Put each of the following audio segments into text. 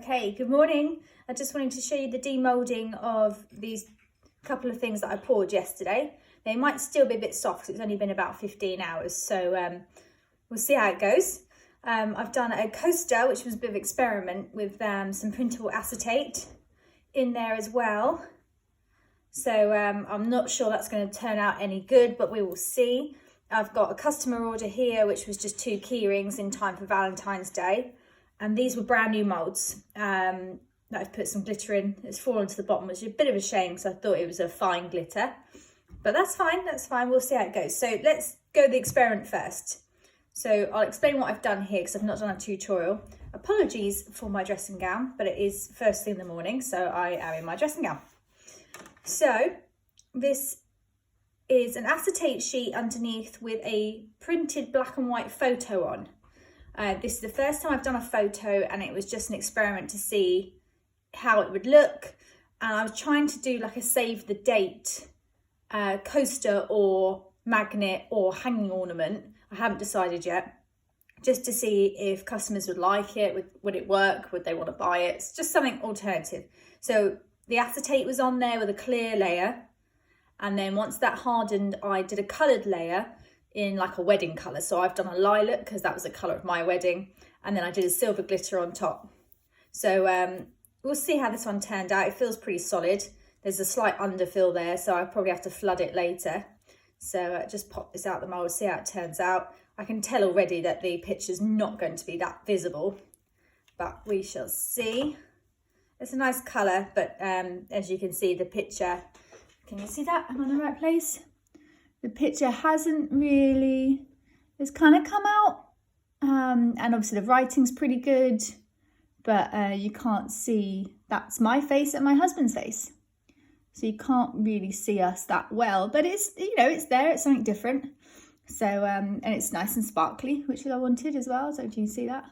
Okay, good morning. I just wanted to show you the demoulding of these couple of things that I poured yesterday. They might still be a bit soft because it's only been about 15 hours, so we'll see how it goes. I've done a coaster, which was a bit of an experiment with some printable acetate in there as well. So I'm not sure that's going to turn out any good, but we will see. I've got a customer order here, which was just 2 key rings in time for Valentine's Day. And these were brand new moulds that I've put some glitter in. It's fallen to the bottom, which is a bit of a shame because I thought it was a fine glitter. But that's fine, we'll see how it goes. So let's go the experiment first. So I'll explain what I've done here because I've not done a tutorial. Apologies for my dressing gown, but it is first thing in the morning, so I am in my dressing gown. So this is an acetate sheet underneath with a printed black and white photo on. This is the first time I've done a photo, and it was just an experiment to see how it would look. And I was trying to do like a save the date coaster or magnet or hanging ornament. I haven't decided yet, just to see if customers would like it, would it work, would they want to buy it. It's just something alternative. So the acetate was on there with a clear layer, and then once that hardened, I did a coloured layer in like a wedding colour. So I've done a lilac because that was the colour of my wedding, and then I did a silver glitter on top. So we'll see how this one turned out. It feels pretty solid. There's a slight underfill there, so I probably have to flood it later. So just pop this out the mould, see how it turns out. I can tell already that the picture's not going to be that visible, but we shall see. It's a nice colour, but as you can see, the picture, can you see that? I'm on the right place? The picture hasn't really, it's kind of come out. And obviously the writing's pretty good, but you can't see, that's my face and my husband's face. So you can't really see us that well, but it's, you know, it's there, it's something different. So, and it's nice and sparkly, which I wanted as well. So do you see that?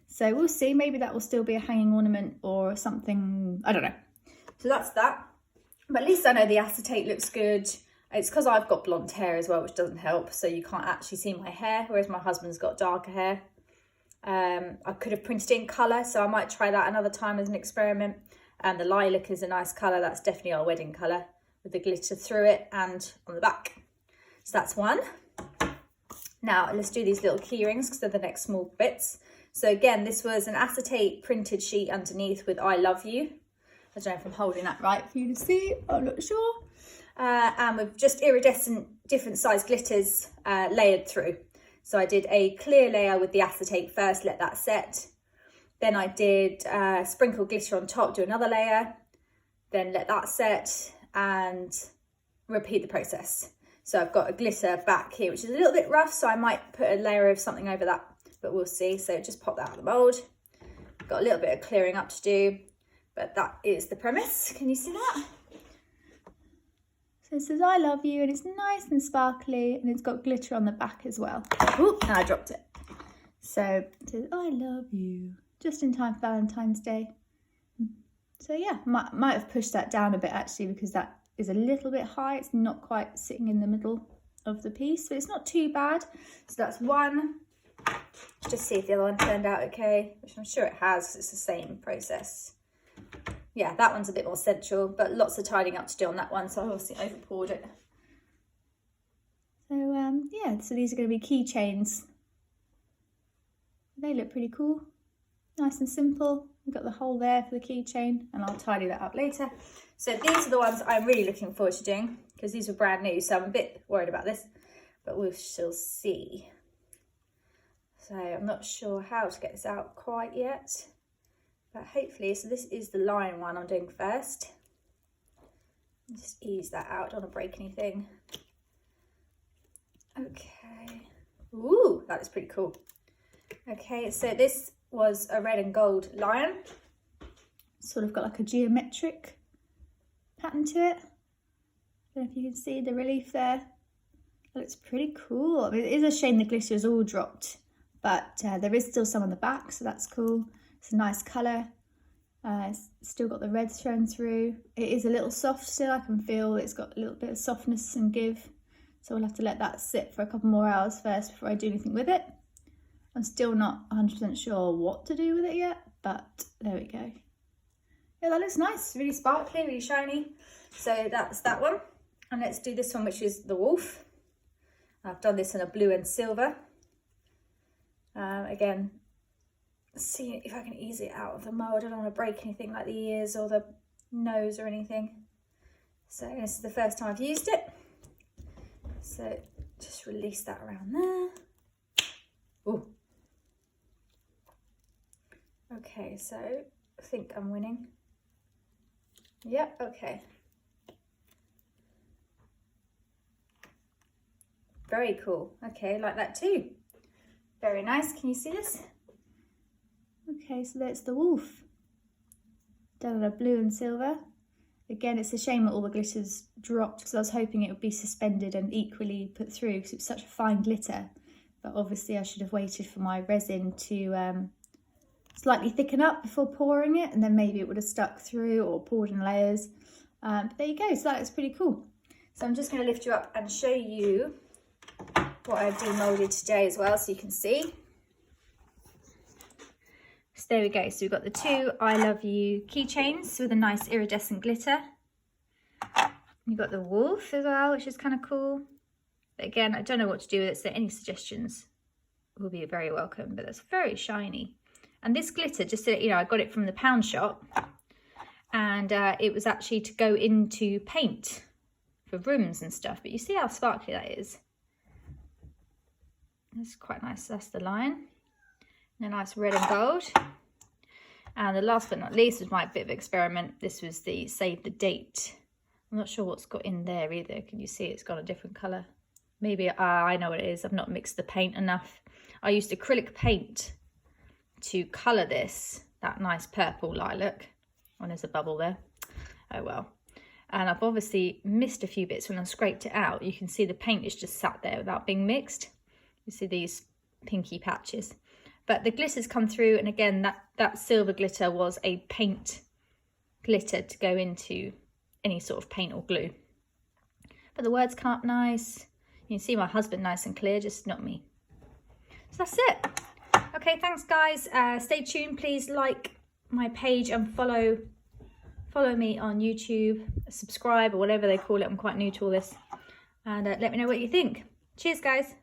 So we'll see, maybe that will still be a hanging ornament or something, I don't know. So that's that. But at least I know the acetate looks good. It's because I've got blonde hair as well, which doesn't help. So you can't actually see my hair, whereas my husband's got darker hair. I could have printed in colour, so I might try that another time as an experiment. And the lilac is a nice colour. That's definitely our wedding colour with the glitter through it and on the back. So that's one. Now let's do these little key rings because they're the next small bits. So again, this was an acetate printed sheet underneath with I love you. I don't know if I'm holding that right for you to see. I'm not sure. And with just iridescent different size glitters layered through. So I did a clear layer with the acetate first, let that set. Then I did sprinkle glitter on top, do another layer, then let that set and repeat the process. So I've got a glitter back here, which is a little bit rough, so I might put a layer of something over that, but we'll see. So just pop that out of the mould. Got a little bit of clearing up to do, but that is the premise. Can you see that? So it says I love you, and it's nice and sparkly, and it's got glitter on the back as well. Ooh, and I dropped it. So it says I love you, just in time for Valentine's Day. So yeah, might have pushed that down a bit actually, because that is a little bit high. It's not quite sitting in the middle of the piece, but it's not too bad. So that's one. Just see if the other one turned out okay, which I'm sure it has because it's the same process. Yeah, that one's a bit more sensual, but lots of tidying up to do on that one, so I obviously over poured it. So yeah, so these are going to be keychains. They look pretty cool. Nice and simple. We've got the hole there for the keychain, and I'll tidy that up later. So these are the ones I'm really looking forward to doing because these were brand new, so I'm a bit worried about this, but we shall see. So I'm not sure how to get this out quite yet, but hopefully, so this is the lion one I'm doing first. Just ease that out, don't want to break anything. Okay. Ooh, that is pretty cool. Okay, so this was a red and gold lion. Sort of got like a geometric pattern to it. I don't know if you can see the relief there. It looks pretty cool. I mean, it is a shame the glitter is all dropped, but there is still some on the back, so that's cool. It's a nice colour. It's still got the red shown through. It is a little soft still. I can feel it's got a little bit of softness and give. So we'll have to let that sit for a couple more hours first before I do anything with it. I'm still not 100% sure what to do with it yet, but there we go. Yeah, that looks nice, really sparkly, really shiny. So that's that one. And let's do this one, which is the wolf. I've done this in a blue and silver. Again, see if I can ease it out of the mould. I don't want to break anything like the ears or the nose or anything. So this is the first time I've used it. So just release that around there. Oh. Okay, so I think I'm winning. Yep, okay. Very cool. Okay, like that too. Very nice. Can you see this? Okay, so that's the wolf. Done in a blue and silver. Again, it's a shame that all the glitter's dropped because I was hoping it would be suspended and equally put through because it's such a fine glitter. But obviously I should have waited for my resin to slightly thicken up before pouring it, and then maybe it would have stuck through or poured in layers. But there you go, so that looks pretty cool. So I'm just going to lift you up and show you what I've demolded today as well, so you can see. So there we go, so we've got the two I Love You keychains with a nice iridescent glitter. You've got the wolf as well, which is kind of cool. But again, I don't know what to do with it, so any suggestions will be very welcome, but that's very shiny. And this glitter, just so you know, I got it from the pound shop, and it was actually to go into paint for rooms and stuff, but you see how sparkly that is. That's quite nice. That's the lion. And a nice red and gold. And the last but not least was my bit of experiment. This was the save the date. I'm not sure what's got in there either. Can you see it's got a different colour? Maybe I know what it is. I've not mixed the paint enough. I used acrylic paint to colour this, that nice purple lilac. Oh, there's a bubble there. Oh well. And I've obviously missed a few bits when I scraped it out. You can see the paint is just sat there without being mixed. You see these pinky patches. But the glitter's come through, and again, that silver glitter was a paint glitter to go into any sort of paint or glue. But the words come up nice. You can see my husband nice and clear, just not me. So that's it. Okay, thanks guys. Stay tuned. Please like my page and follow me on YouTube, subscribe or whatever they call it. I'm quite new to all this. And let me know what you think. Cheers guys.